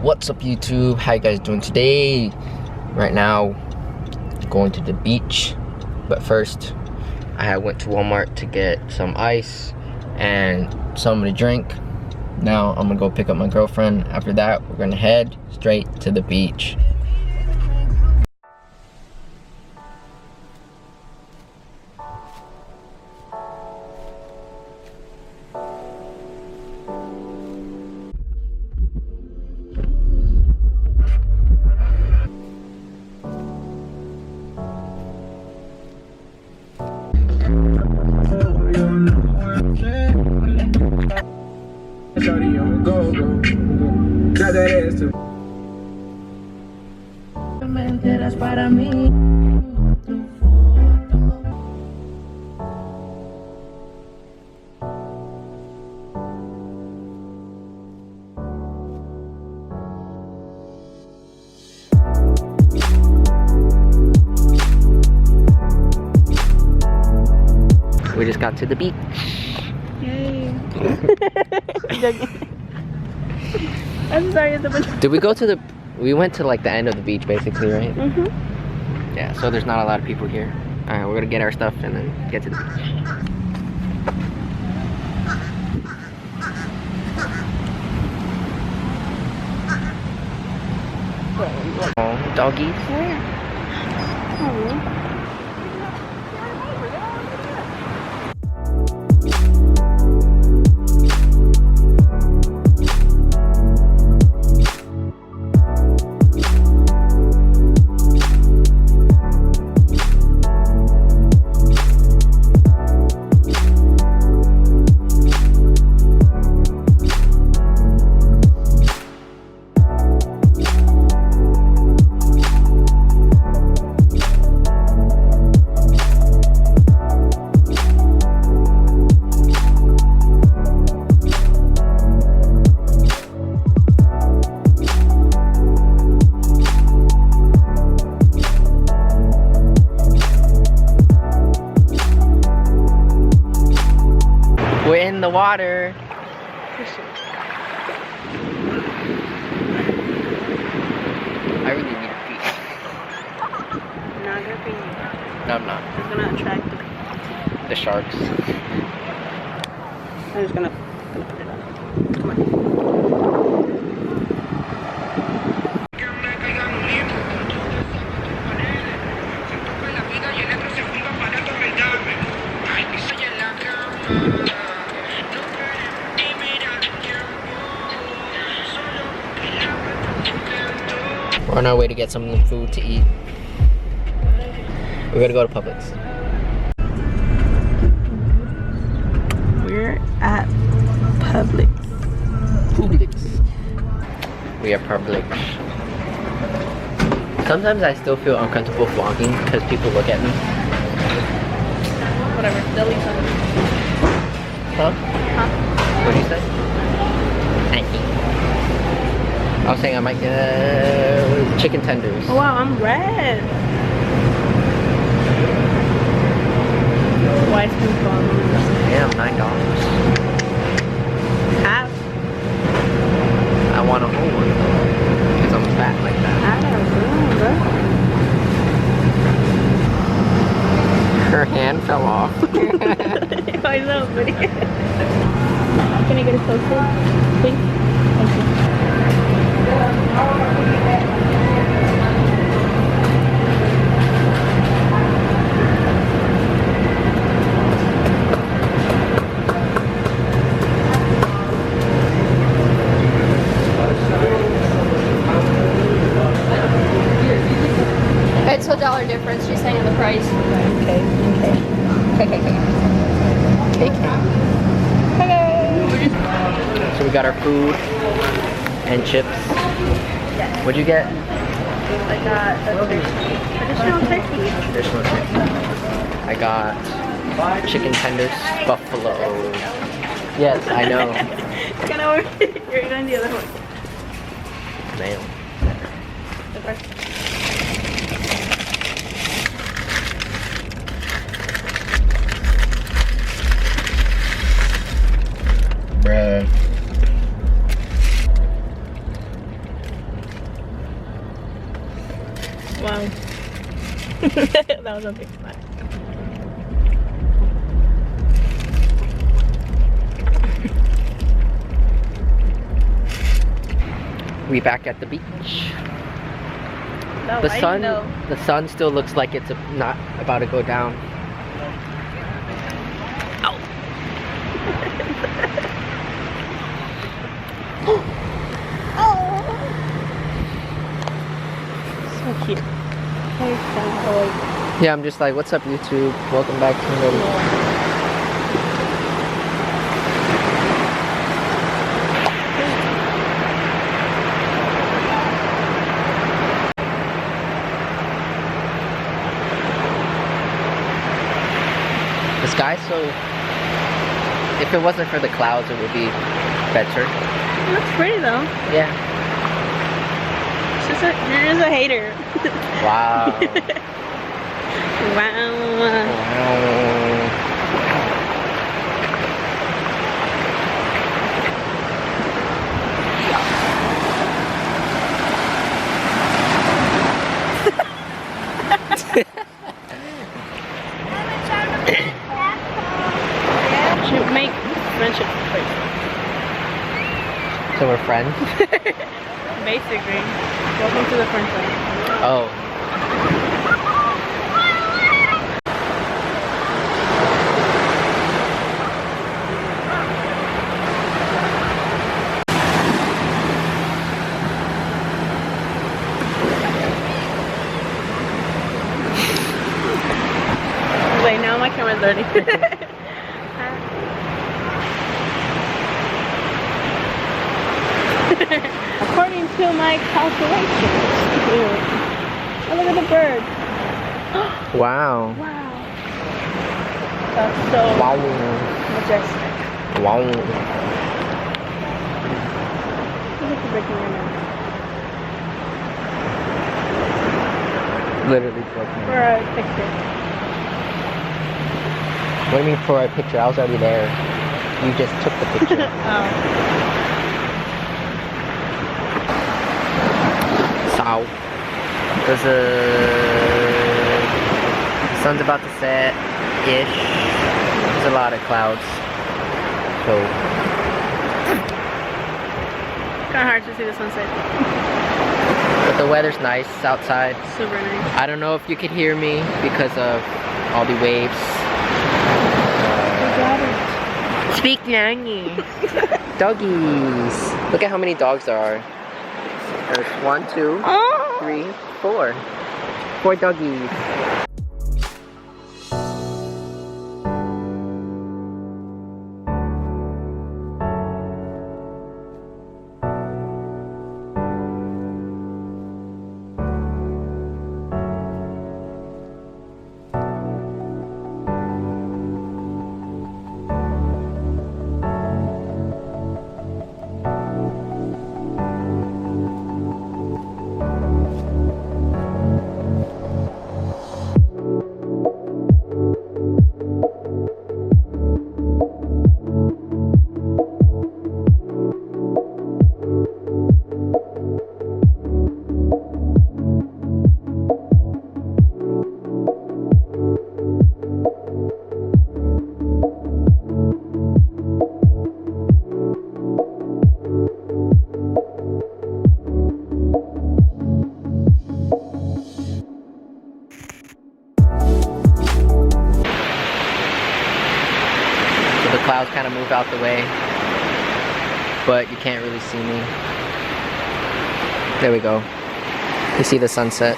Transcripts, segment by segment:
What's up, YouTube? How you guys doing today? Right now, going to the beach. But first, I went to Walmart to get some ice and something to drink. Now I'm gonna go pick up my girlfriend. After that, we're gonna head straight to the beach. Para mí. We just got to the beach. Yay. I'm sorry. Did we go to the... We went to like the end of the beach basically, right? Mm-hmm. Yeah, so there's not a lot of people here. Alright, we're gonna get our stuff and then get to the beach. Oh, doggies. Where? Oh. We're in the water. I really need a pee. No, you're being. No, I'm not. It's gonna attract The sharks. I'm just gonna put it on. Come on. We're on our way to get some food to eat. We're gonna go to Publix. We're at Publix. We are Publix. Sometimes I still feel uncomfortable vlogging because people look at me. Whatever. They'll leave something. Huh? Huh? What did you say? Thank you. I was saying I might get chicken tenders. Oh wow, I'm red. White food bombs. Damn, $9. Half. I want a whole one because I'm fat like that. I don't know, Her hand fell off. bro. I know, buddy. Can I get a closer, please? Thank you. It's $1 difference. She's saying the price. Okay. So we got our food and chips. What'd you get? I got additional turkey. Traditional turkey. I got chicken tenders, buffalo. Yes, I know. Kind of. You're going the other one. Damn. The first. Bruh. That was a big smile. We back at the beach. No, The I sun, know. the sun still looks like it's not about to go down. Ow. So cute. Hey, boy. Yeah, I'm just like, what's up, YouTube? Welcome back to another. The sky, so if it wasn't for the clouds, it would be better. It looks pretty though. Yeah. You're just a hater. Wow. Wow. Wow. Should make friendship first. So we're friends? Basically. Welcome to the friend zone. Oh. Wait, now my camera's ready. According to my calculations. Oh, look at the bird. Wow. Wow. That's so Wow. majestic. Wow. Look at the breaking right now. Literally broken. For a picture. What do you mean for a picture? I was already there. You just took the picture. Oh. So, there's the sun's about to set-ish. There's a lot of clouds. So, Kind of hard to see the sunset. but the weather's nice outside. Super nice. I don't know if you could hear me because of all the waves. Speak Nanny. Doggies. Look at how many dogs there are. There's 1, 2, Oh! 3, 4. 4 doggies. The clouds kind of move out the way, but you can't really see me. There we go. You see the sunset.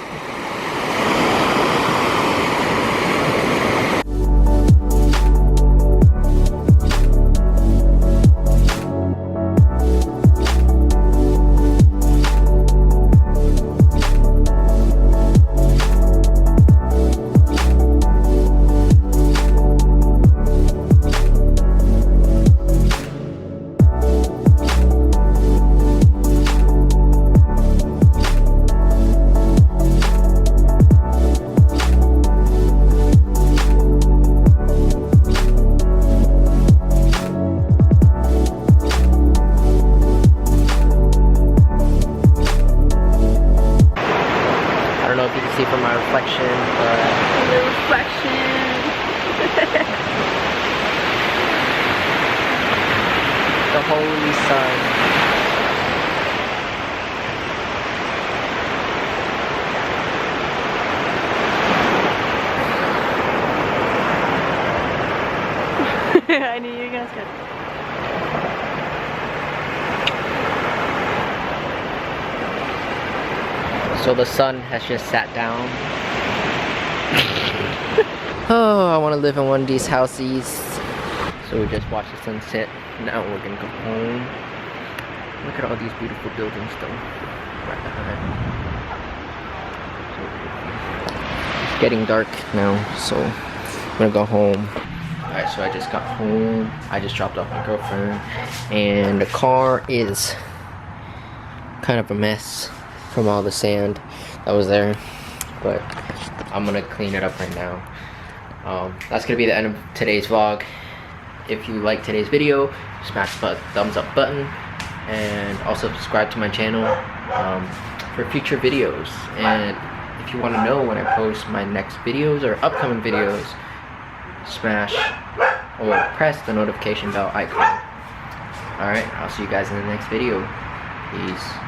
the holy sun. I knew you were gonna start. So the sun has just sat down. Oh, I want to live in one of these houses. So we just watched the sunset. Now we're gonna go home. Look at all these beautiful buildings though. Right behind. So beautiful. It's getting dark now, so I'm gonna go home. Alright, so I just got home. I just dropped off my girlfriend. And the car is kind of a mess from all the sand that was there. But I'm gonna clean it up right now. That's gonna be the end of today's vlog. If you like today's video, smash the thumbs up button. And also subscribe to my channel for future videos. And if you want to know when I post my next videos or upcoming videos, smash or press the notification bell icon. Alright, I'll see you guys in the next video. Peace.